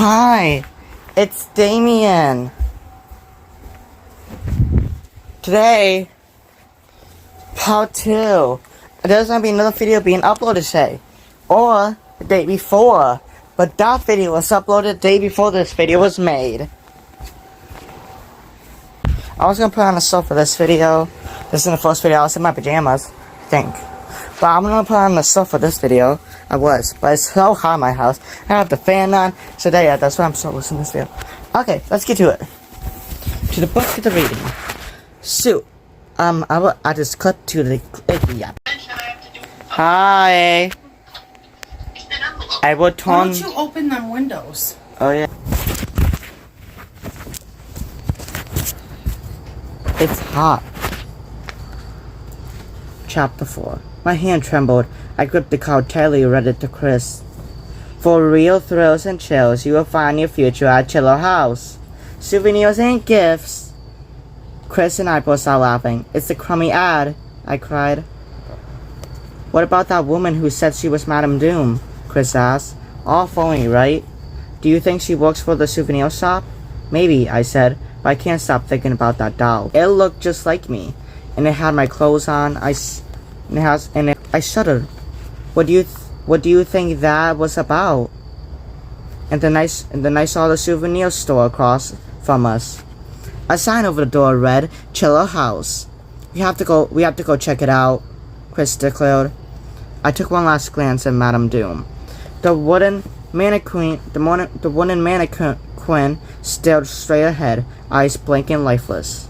Hi, it's Damien. Today, part 2. There's gonna be another video being uploaded today, or the day before, but that video was uploaded the day before this video was made. I was gonna put on a sofa for this video. This is the first video. I was in my pajamas, I think. But I'm gonna put on the sofa for this video. But it's so hot in my house. I have the fan on, so that's why I'm so listening to this video. Okay, let's get to it. To the book, to the reading. So, I just cut to the yeah. Hi. I will turn. Why don't you open them windows? Oh yeah. It's hot. Chapter 4. My hand trembled. I gripped the card tightly, read it to Chris. For real thrills and chills, you will find your future at Chiller House. Souvenirs and gifts. Chris and I burst out laughing. It's a crummy ad, I cried. What about that woman who said she was Madame Doom? Chris asked. All phony, right? Do you think she works for the souvenir shop? Maybe, I said, but I can't stop thinking about that doll. It looked just like me, and it had my clothes on. I shuddered. What do you think that was about? And then I saw the souvenir store across from us. A sign over the door read, Chiller House. We have to go check it out, Chris declared. I took one last glance at Madame Doom. The wooden mannequin stared straight ahead, eyes blank and lifeless.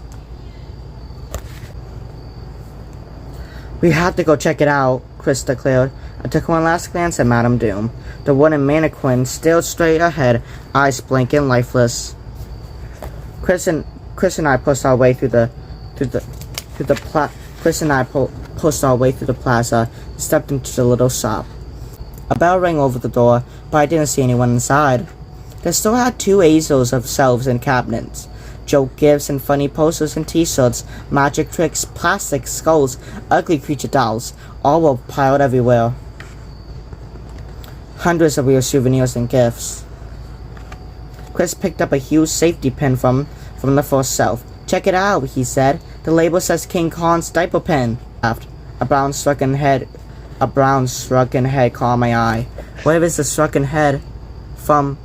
We have to go check it out, Chris declared. I took one last glance at Madame Doom. The wooden mannequin stared straight ahead, eyes blank and lifeless. Chris and I pushed our way through the plaza, and stepped into the little shop. A bell rang over the door, but I didn't see anyone inside. The store had 2 easels of shelves and cabinets. Joke gifts and funny posters and t-shirts, magic tricks, plastic skulls, ugly creature dolls, all were piled everywhere. Hundreds of weird souvenirs and gifts. Chris picked up a huge safety pin from the first shelf. Check it out, he said. The label says King Kong's diaper pen. A brown shrunken head caught my eye. What if it's the shrunken head from...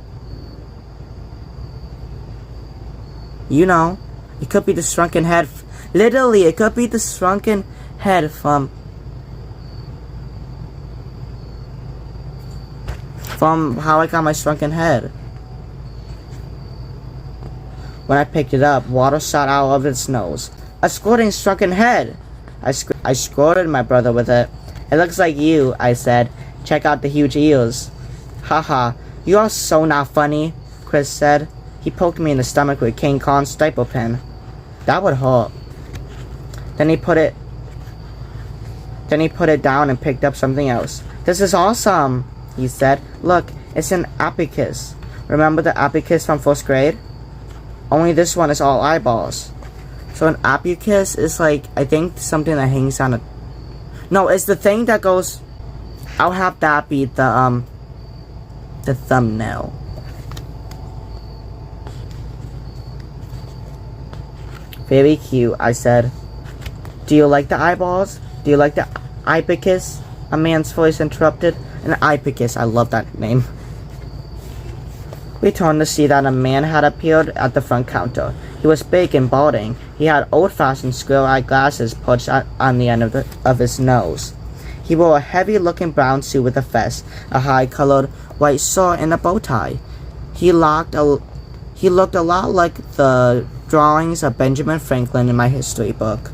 You know, it could be the shrunken head. Literally, it could be the shrunken head from How I Got My Shrunken Head. When I picked it up, water shot out of its nose. A squirting shrunken head. I squirted my brother with it. It looks like you, I said. Check out the huge ears. Haha, you are so not funny, Chris said. He poked me in the stomach with King Kong's diaper pen. That would hurt. Then he put it down and picked up something else. This is awesome, he said. Look, it's an abacus. Remember the abacus from 1st grade? Only this one is all eyeballs. So an abacus is like, I think, something that hangs on a... No, it's the thing that goes... I'll have that be the thumbnail. Very cute, I said. Do you like the eyeballs? Do you like the abacus? A man's voice interrupted. An abacus, I love that name. We turned to see that a man had appeared at the front counter. He was big and balding. He had old-fashioned square-eyed glasses perched on the end of his nose. He wore a heavy-looking brown suit with a vest, a high-colored white shirt, and a bow tie. He looked a lot like the drawings of Benjamin Franklin in my history book.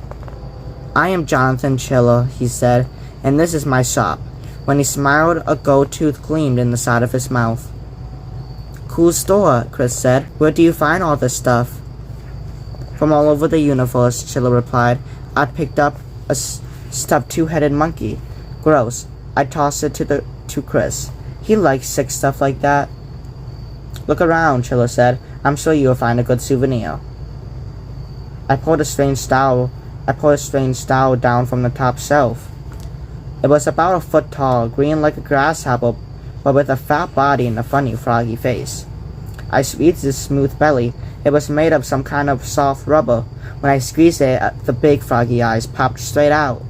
I am Jonathan Chiller, he said, and this is my shop. When he smiled, a gold tooth gleamed in the side of his mouth. Cool store, Chris said. Where do you find all this stuff? From all over the universe, Chiller replied. I picked up a stuffed 2-headed monkey. Gross. I tossed it to Chris. He likes sick stuff like that. Look around, Chiller said. I'm sure you will find a good souvenir. I pulled a strange doll down from the top shelf. It was about a foot tall, green like a grasshopper, but with a fat body and a funny froggy face. I squeezed his smooth belly. It was made of some kind of soft rubber. When I squeezed it, the big froggy eyes popped straight out.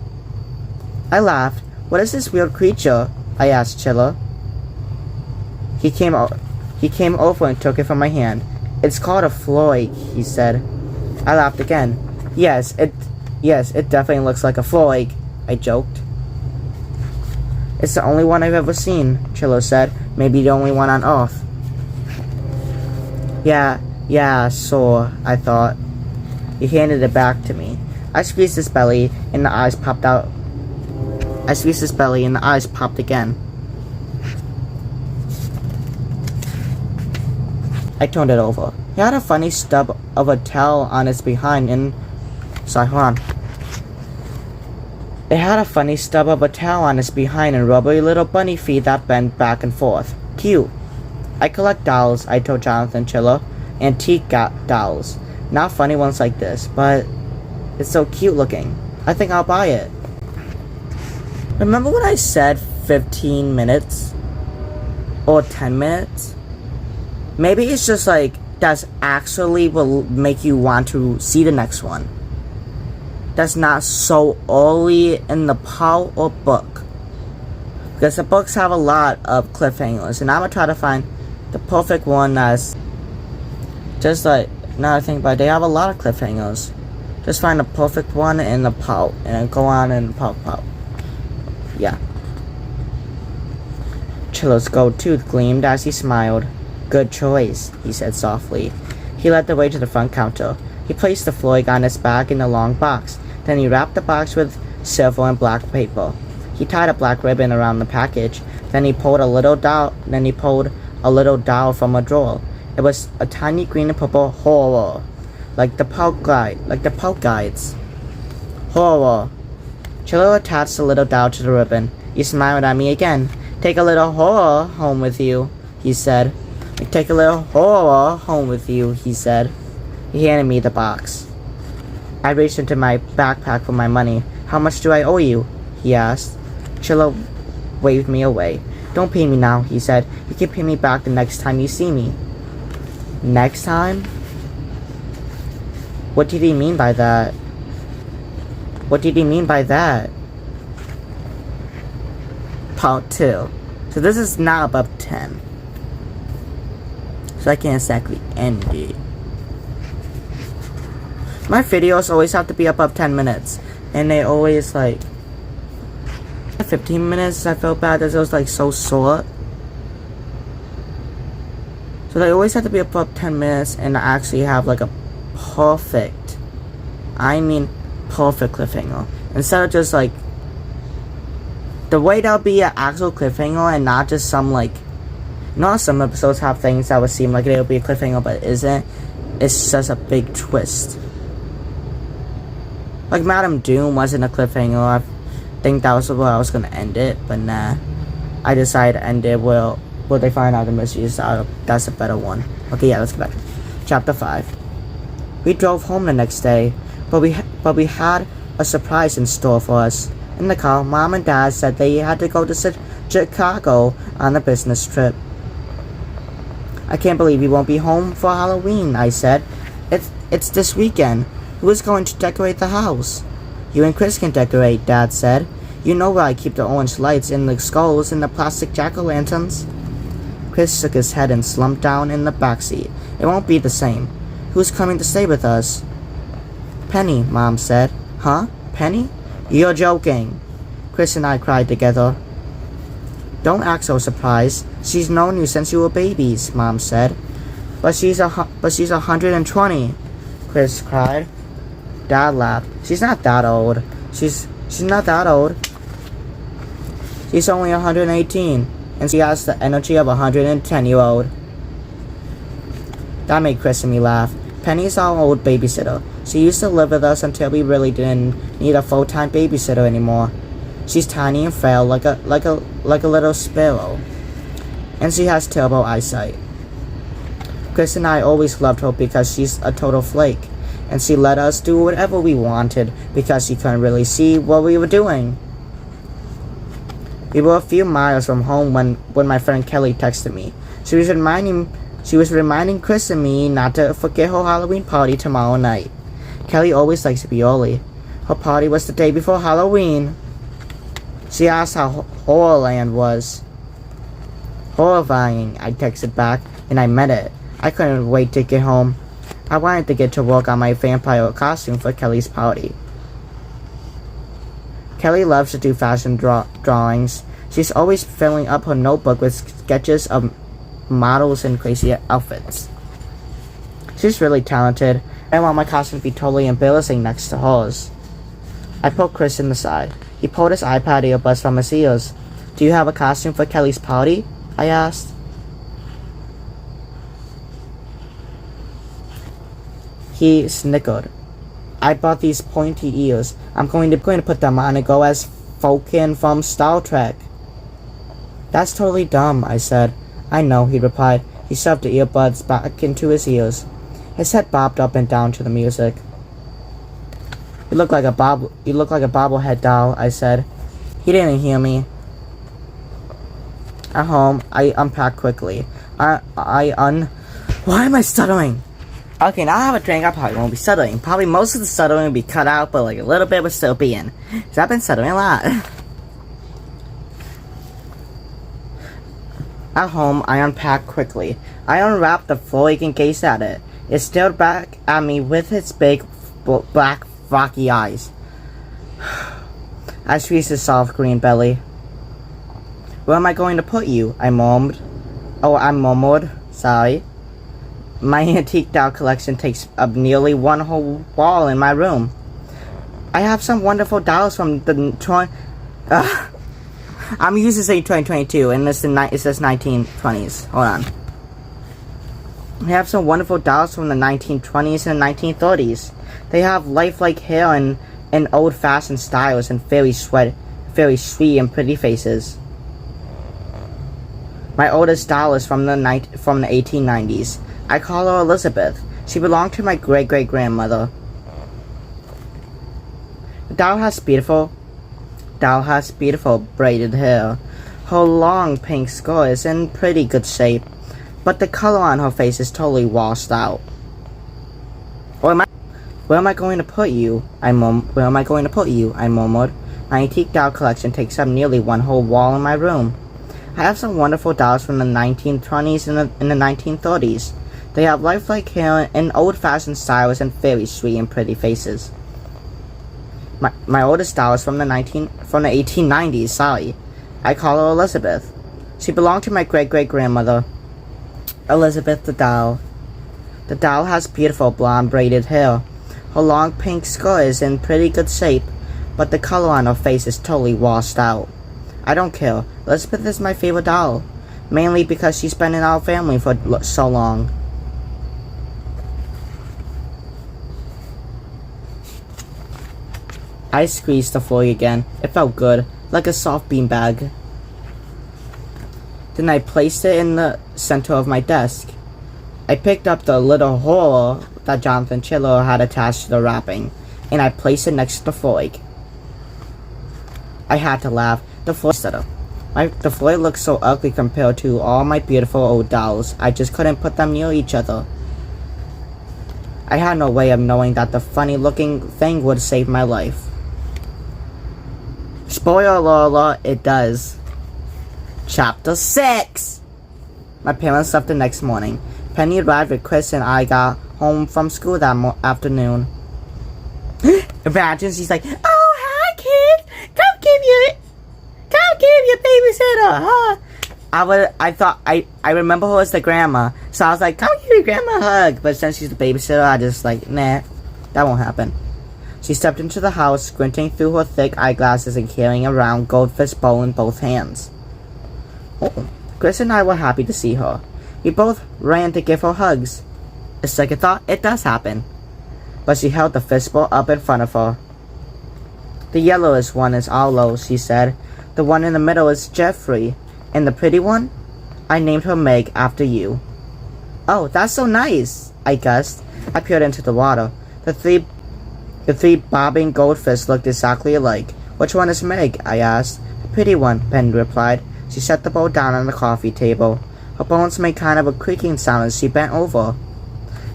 I laughed. What is this weird creature? I asked Chilla. He came over and took it from my hand. It's called a Floyd, he said. I laughed again. Yes, it definitely looks like a Floyd, I joked. It's the only one I've ever seen, Chilla said. Maybe the only one on Earth. Yeah, so I thought. He handed it back to me. I squeezed his belly and the eyes popped out. I squeezed his belly and the eyes popped again. I turned it over. He had a funny stub of a tail on its behind and... Sorry, hold on. It had a funny stub of a tail on its behind and rubbery little bunny feet that bent back and forth. Cute. I collect dolls, I told Jonathan Chilla. Antique dolls. Not funny ones like this, but it's so cute looking. I think I'll buy it. Remember when I said 15 minutes? Or 10 minutes? Maybe it's just like, that's actually will make you want to see the next one. That's not so early in the part or book. Because the books have a lot of cliffhangers, and I'm gonna try to find the perfect one that's just like, now I think about it, they have a lot of cliffhangers. Just find the perfect one in the part, and then go on in the part. Yeah. Chilla's gold tooth gleamed as he smiled. Good choice, he said softly. He led the way to the front counter. He placed the Floyd on its back in a long box. Then he wrapped the box with silver and black paper. He tied a black ribbon around the package. Then he pulled a little doll from a drawer. It was a tiny green and purple horror, like the pulp guides. Horror. Chilla attached the little doll to the ribbon. He smiled at me again. Take a little horror home with you, he said. Take a little horror home with you, he said. He handed me the box. I reached into my backpack for my money. How much do I owe you? He asked. Chilla waved me away. Don't pay me now, he said. You can pay me back the next time you see me. Next time? What did he mean by that? Part 2. So this is now above 10. So I can't exactly end it. My videos always have to be above 10 minutes. And they always like 15 minutes. I felt bad that it was like so short. So they always have to be above 10 minutes and actually have like a perfect cliffhanger. Instead of just like the way that'll be an actual cliffhanger and not just some like, you know, some episodes have things that would seem like it'll be a cliffhanger but it isn't. It's just a big twist. Like Madam Doom wasn't a cliffhanger. I think that was where I was gonna end it, but nah. I decided to end it where they find out the mystery. That's a better one. Okay, yeah, let's go back. Chapter 5. We drove home the next day, but we had a surprise in store for us. In the car, Mom and Dad said they had to go to Chicago on a business trip. I can't believe we won't be home for Halloween, I said. It's this weekend. Who is going to decorate the house? You and Chris can decorate, Dad said. You know where I keep the orange lights and the skulls and the plastic jack-o'-lanterns. Chris shook his head and slumped down in the backseat. It won't be the same. Who's coming to stay with us? Penny, Mom said. Huh? Penny? You're joking. Chris and I cried together. Don't act so surprised. She's known you since you were babies, Mom said. But she's 120, Chris cried. Dad laughed. She's not that old. She's not that old. She's only 118, and she has the energy of a 110-year-old. That made Chris and me laugh. Penny's our old babysitter. She used to live with us until we really didn't need a full-time babysitter anymore. She's tiny and frail like a little sparrow. And she has terrible eyesight. Chris and I always loved her because she's a total flake. And she let us do whatever we wanted because she couldn't really see what we were doing. We were a few miles from home when my friend Kelly texted me. She was reminding She was reminding Chris and me not to forget her Halloween party tomorrow night. Kelly always likes to be early. Her party was the day before Halloween. She asked how Horrorland was. Horrifying, I texted back, and I meant it. I couldn't wait to get home. I wanted to get to work on my vampire costume for Kelly's party. Kelly loves to do fashion drawings. She's always filling up her notebook with sketches of models in crazy outfits. She's really talented. I want my costume to be totally embarrassing next to hers. I poked Chris in the side. He pulled his iPad earbuds from his ears. Do you have a costume for Kelly's party? I asked. He snickered. I bought these pointy ears. I'm going to put them on and go as Falcon from Star Trek. That's totally dumb, I said. I know, he replied. He shoved the earbuds back into his ears. His head bobbed up and down to the music. You look like a bobblehead doll, I said. He didn't hear me. At home, I unpacked quickly. Why am I stuttering? Okay, now I have a drink, I probably won't be stuttering. Probably most of the stuttering will be cut out, but like a little bit will still be in. Because I've been stuttering a lot. At home, I unpacked quickly. I unwrapped the foil and gazed at it. It stared back at me with its big, black, rocky eyes. I squeezed his soft green belly. Where am I going to put you? I murmured. Sorry. My antique doll collection takes up nearly one whole wall in my room. I have some wonderful dolls from the I'm used to say 2022, and it says 1920s. Hold on. I have some wonderful dolls from the 1920s and 1930s. They have lifelike hair and old-fashioned styles and very sweet and pretty faces. My oldest doll is from the 1890s. I call her Elizabeth. She belonged to my great-great-grandmother. The doll has beautiful braided hair. Her long pink skirt is in pretty good shape, but the color on her face is totally washed out. Where am I going to put you? I murmured. My antique doll collection takes up nearly one whole wall in my room. I have some wonderful dolls from the 1920s and the 1930s. They have lifelike hair and old-fashioned styles and very sweet and pretty faces. My oldest doll is from the 1890s, sorry. I call her Elizabeth. She belonged to my great-great-grandmother. Elizabeth the doll. The doll has beautiful blonde braided hair. Her long pink skirt is in pretty good shape, but the color on her face is totally washed out. I don't care. Elizabeth is my favorite doll, mainly because she's been in our family for so long. I squeezed the foil again. It felt good, like a soft beanbag. Then I placed it in the center of my desk. I picked up the little horror that Jonathan Chiller had attached to the wrapping, and I placed it next to the foil. I had to laugh. The foil looked so ugly compared to all my beautiful old dolls. I just couldn't put them near each other. I had no way of knowing that the funny-looking thing would save my life. Spoiler alert, it does. Chapter 6! My parents left the next morning. Penny arrived with Chris and I got home from school that afternoon. Imagine she's like, oh, hi kids! Come give your babysitter, huh? I remember her as the grandma, so I was like, come give your grandma a hug. But since she's the babysitter, I just like, nah, that won't happen. She stepped into the house, squinting through her thick eyeglasses and carrying a round goldfish bowl in both hands. Oh, Chris and I were happy to see her. We both ran to give her hugs. A second thought, it does happen. But she held the fishbowl up in front of her. The yellowest one is Arlo, she said. The one in the middle is Jeffrey. And the pretty one? I named her Meg after you. Oh, that's so nice, I guessed. I peered into the water. The three bobbing goldfish looked exactly alike. Which one is Meg? I asked. The pretty one, Penny replied. She set the bowl down on the coffee table. Her bones made kind of a creaking sound as she bent over.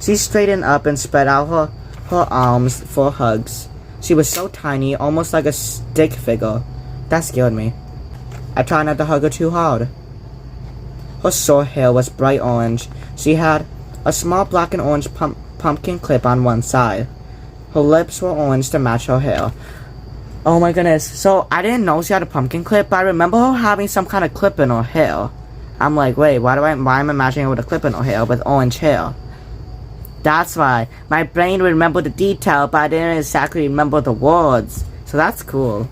She straightened up and spread out her arms for hugs. She was so tiny, almost like a stick figure. That scared me. I tried not to hug her too hard. Her short hair was bright orange. She had a small black and orange pumpkin clip on one side. Her lips were orange to match her hair. Oh my goodness. So, I didn't know she had a pumpkin clip, but I remember her having some kind of clip in her hair. I'm like, wait, why am I imagining her with a clip in her hair with orange hair? That's why. My brain would remember the detail, but I didn't exactly remember the words. So that's cool.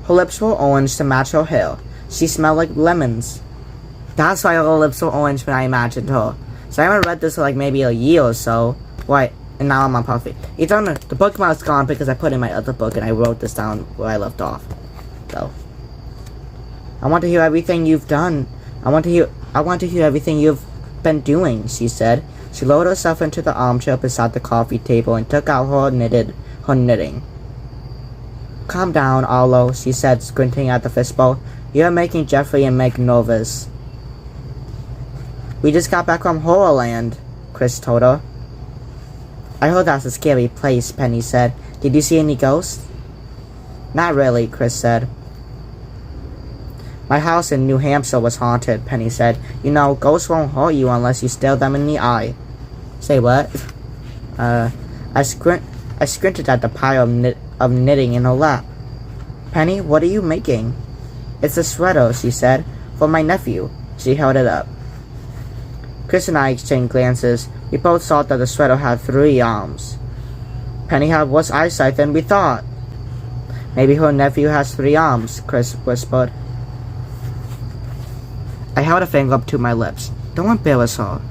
Her lips were orange to match her hair. She smelled like lemons. That's why her lips were orange when I imagined her. So I haven't read this for like maybe a year or so. Right, and now I'm on puffy. The bookmark's gone because I put in my other book and I wrote this down where I left off. So I want to hear everything you've done. I want to hear everything you've been doing, she said. She lowered herself into the armchair beside the coffee table and took out her knitting. Calm down, Arlo, she said, squinting at the fishbowl. You're making Jeffrey and Meg nervous. We just got back from Horrorland, Chris told her. I heard that's a scary place, Penny said. Did you see any ghosts? Not really, Chris said. My house in New Hampshire was haunted, Penny said. You know, ghosts won't hurt you unless you stare them in the eye. Say what? I squinted at the pile of knitting in her lap. Penny, what are you making? It's a sweater, she said. For my nephew. She held it up. Chris and I exchanged glances. We both saw that the sweater had 3 arms. Penny had worse eyesight than we thought. Maybe her nephew has 3 arms, Chris whispered. I held a finger up to my lips. Don't embarrass her.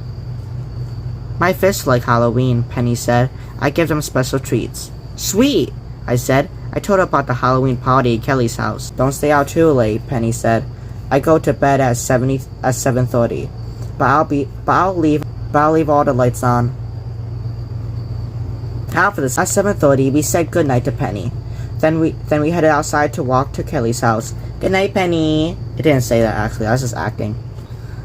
My fish like Halloween, Penny said. I give them special treats. Sweet, I said. I told her about the Halloween party at Kelly's house. Don't stay out too late, Penny said. I go to bed at 7:30. But I'll leave all the lights on. After this, at 7:30, we said goodnight to Penny. Then we headed outside to walk to Kelly's house. Good night, Penny. It didn't say that actually. I was just acting.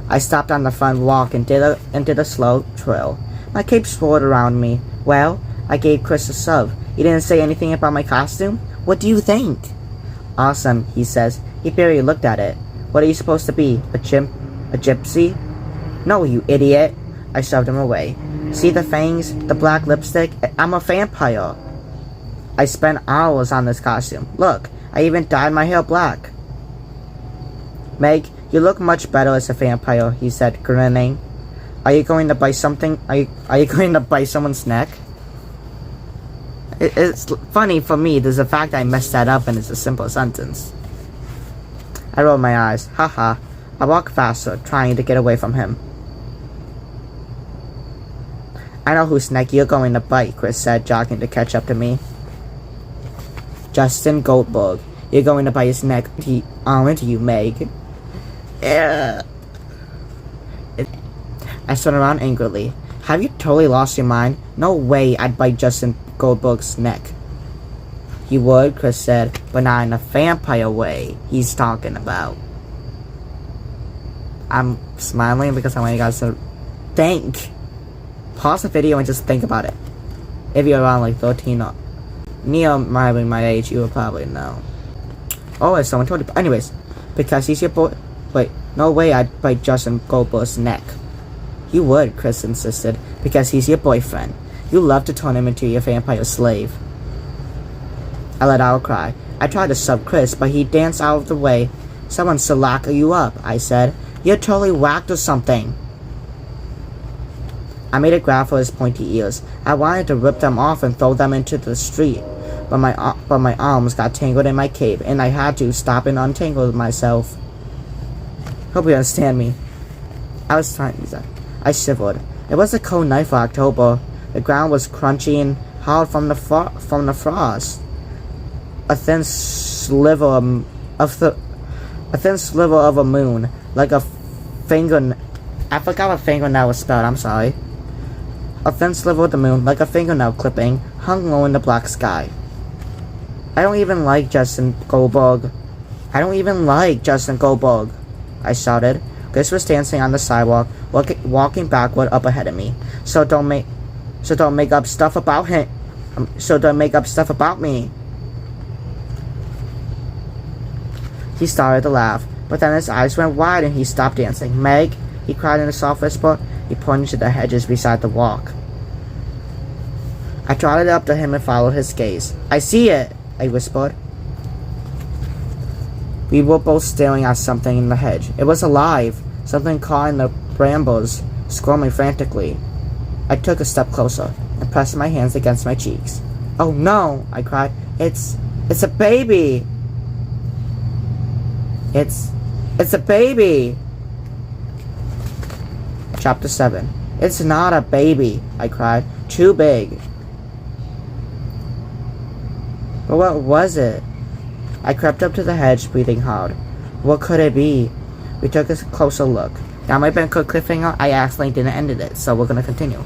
I stopped on the front walk and did a slow trill. My cape swirled around me. Well, I gave Chris a shove. He didn't say anything about my costume. What do you think? Awesome, he says. He barely looked at it. What are you supposed to be? A chimp? A gypsy? No, you idiot. I shoved him away. See the fangs? The black lipstick? I'm a vampire. I spent hours on this costume. Look, I even dyed my hair black. Meg, you look much better as a vampire, he said, grinning. Are you going to bite something? Are you going to bite someone's neck? It's funny for me. There's a fact I messed that up and it's a simple sentence. I rolled my eyes. Haha. I walked faster, trying to get away from him. I know whose neck you're going to bite, Chris said, jogging to catch up to me. Justin Goldberg. You're going to bite his neck, aren't you, Meg? Yeah. I spun around angrily. Have you totally lost your mind? No way I'd bite Justin Goldberg's neck. You would, Chris said, but not in a vampire way he's talking about. I'm smiling because I want you guys to think. Pause the video and just think about it. If you're around like 13 or near my age, you will probably know. Oh, if someone told you. Anyways, because he's your boy. Wait, no way I'd bite Justin Goldberg's neck. You would, Chris insisted, because he's your boyfriend. You love to turn him into your vampire slave. I let out a cry. I tried to shove Chris, but he danced out of the way. Someone should lock you up, I said. You're totally whacked or something. I made a grab for his pointy ears. I wanted to rip them off and throw them into the street, but my arms got tangled in my cape, and I had to stop and untangle myself. Hope you understand me. I shivered. It was a cold night for October. The ground was crunchy and hard from the frost. A thin sliver of a moon, like a finger. I forgot what fingernail was spelled. I'm sorry. A thin sliver of the moon, like a fingernail clipping, hung low in the black sky. I don't even like Justin Goldberg. I don't even like Justin Goldberg, I shouted. Chris was dancing on the sidewalk, walking backward up ahead of me. So don't make up stuff about him. So don't make up stuff about me. He started to laugh, but then his eyes went wide and he stopped dancing. Meg, he cried in a soft whisper. He pointed to the hedges beside the walk. I trotted up to him and followed his gaze. I see it, I whispered. We were both staring at something in the hedge. It was alive, something caught in the brambles, squirming frantically. I took a step closer and pressed my hands against my cheeks. Oh no, I cried. It's a baby. It's a baby. Chapter 7. It's not a baby, I cried. Too big. But what was it? I crept up to the hedge, breathing hard. What could it be? We took a closer look. That might have been a quick cliffhanger. I accidentally didn't end it, so we're gonna continue.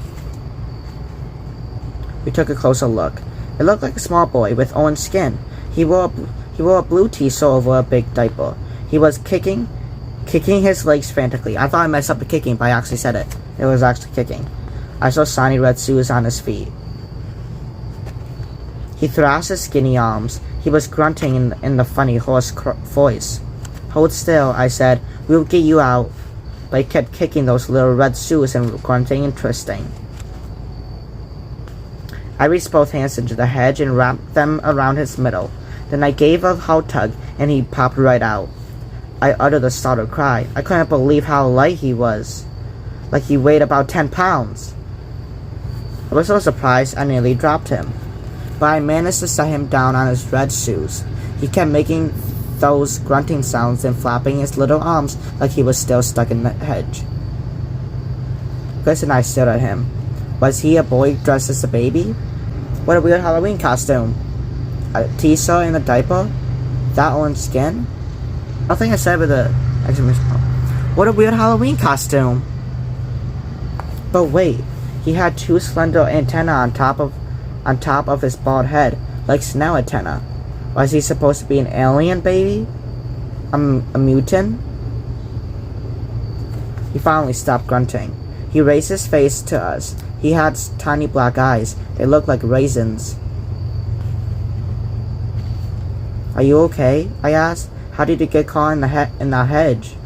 We took a closer look. It looked like a small boy with orange skin. He wore a blue t-shirt over a big diaper. He was kicking his legs frantically. I thought I messed up the kicking, but I actually said it. It was actually kicking. I saw shiny red shoes on his feet. He thrashed his skinny arms. He was grunting in the funny hoarse voice. Hold still, I said. We'll get you out. But he kept kicking those little red shoes and grunting and twisting. I reached both hands into the hedge and wrapped them around his middle. Then I gave a hard tug and he popped right out. I uttered a startled cry. I couldn't believe how light he was. Like he weighed about 10 pounds. I was so surprised I nearly dropped him. But I managed to set him down on his red shoes. He kept making those grunting sounds and flapping his little arms like he was still stuck in the hedge. Chris and I stared at him. Was he a boy dressed as a baby? What a weird Halloween costume. A t-shirt and a diaper? That orange skin? I think I said with the exclamation point. What a weird Halloween costume. But wait, he had two slender antennae on top of his bald head, like snail antennae. Was he supposed to be an alien baby? A mutant? He finally stopped grunting. He raised his face to us. He had tiny black eyes. They looked like raisins. Are you okay? I asked. How did you get caught in that hedge?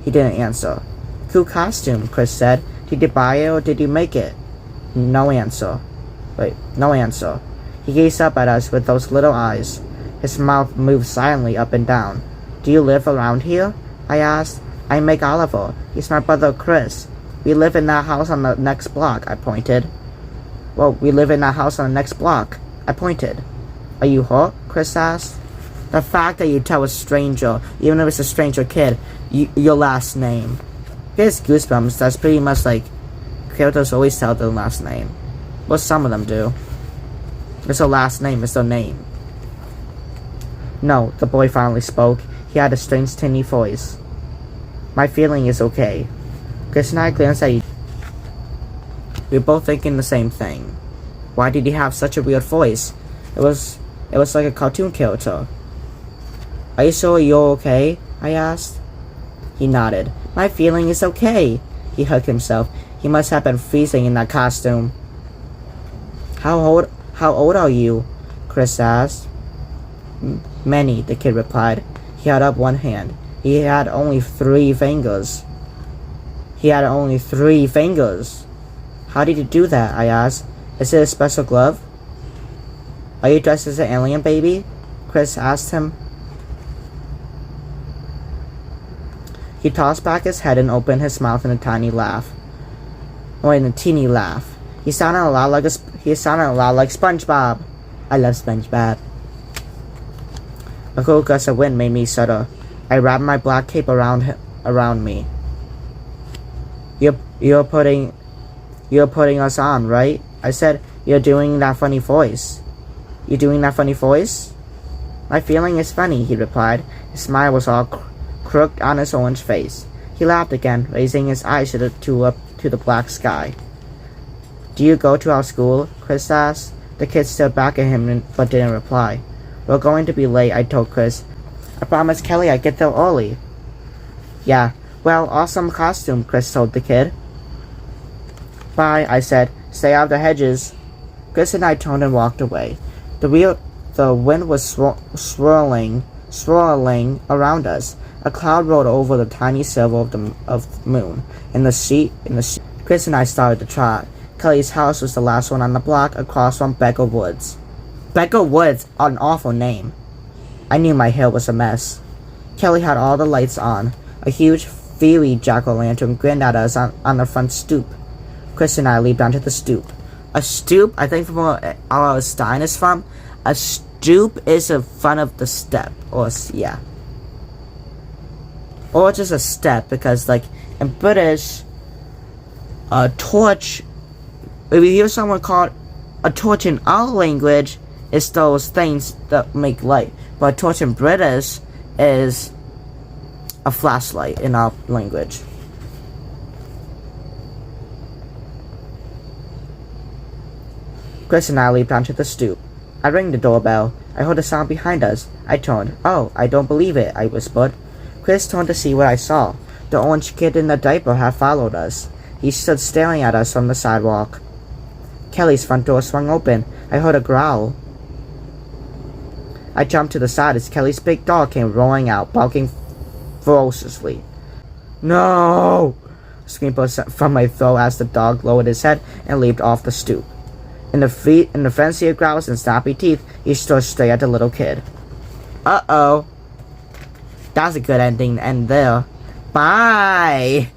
He didn't answer. Cool costume, Chris said. Did you buy it or did you make it? No answer. No answer. He gazed up at us with those little eyes. His mouth moved silently up and down. Do you live around here? I asked. I make Oliver. He's my brother Chris. We live in that house on the next block, I pointed. Well, we live in that house on the next block, I pointed. Are you hurt? Chris asked. The fact that you tell a stranger, even if it's a stranger kid, your last name. Here's Goosebumps, that's pretty much like, characters always tell their last name. Well, some of them do. It's their last name, it's their name. No, the boy finally spoke. He had a strange tinny voice. My feeling is okay. Chris and I glanced at each other. We were both thinking the same thing. Why did he have such a weird voice? It was like a cartoon character. Are you sure you're okay? I asked. He nodded. My feeling is okay. He hugged himself. He must have been freezing in that costume. How old are you? Chris asked. Many, the kid replied. He held up one hand. He had only 3 fingers. How did you do that? I asked. Is it a special glove? Are you dressed as an alien baby? Chris asked him. He tossed back his head and opened his mouth in a tiny laugh. Teeny laugh. He sounded a lot like SpongeBob. I love SpongeBob. A cool gust of wind made me shudder. I wrapped my black cape around me. You're putting us on, right? I said. You're doing that funny voice. You doing that funny voice? My feeling is funny, he replied. His smile was all crooked on his orange face. He laughed again, raising his eyes to the black sky. Do you go to our school? Chris asked. The kid stared back at him but didn't reply. We're going to be late, I told Chris. I promised Kelly I'd get there early. Yeah, well, awesome costume, Chris told the kid. Bye, I said. Stay out of the hedges. Chris and I turned and walked away. The wind was swirling around us. A cloud rolled over the tiny silver of the moon. In the sea, Chris and I started to trot. Kelly's house was the last one on the block across from Becker Woods. Becker Woods, an awful name. I knew my hair was a mess. Kelly had all the lights on. A huge, fiery jack-o'-lantern grinned at us on the front stoop. Chris and I leaped onto the stoop. A stoop, I think from where our Stein is from, a stoop is in front of the step. Or just a step, because, like, in British, a torch, if you hear someone call it a torch in our language, it's those things that make light. But a torch in British is a flashlight in our language. Chris and I leaped onto the stoop. I rang the doorbell. I heard a sound behind us. I turned. Oh, I don't believe it, I whispered. Chris turned to see what I saw. The orange kid in the diaper had followed us. He stood staring at us from the sidewalk. Kelly's front door swung open. I heard a growl. I jumped to the side as Kelly's big dog came rolling out, barking ferociously. No! A scream burst from my throat as the dog lowered his head and leaped off the stoop. In the frenzy of growls and snappy teeth, he stood straight at the little kid. Uh-oh. That's a good ending to end there. Bye!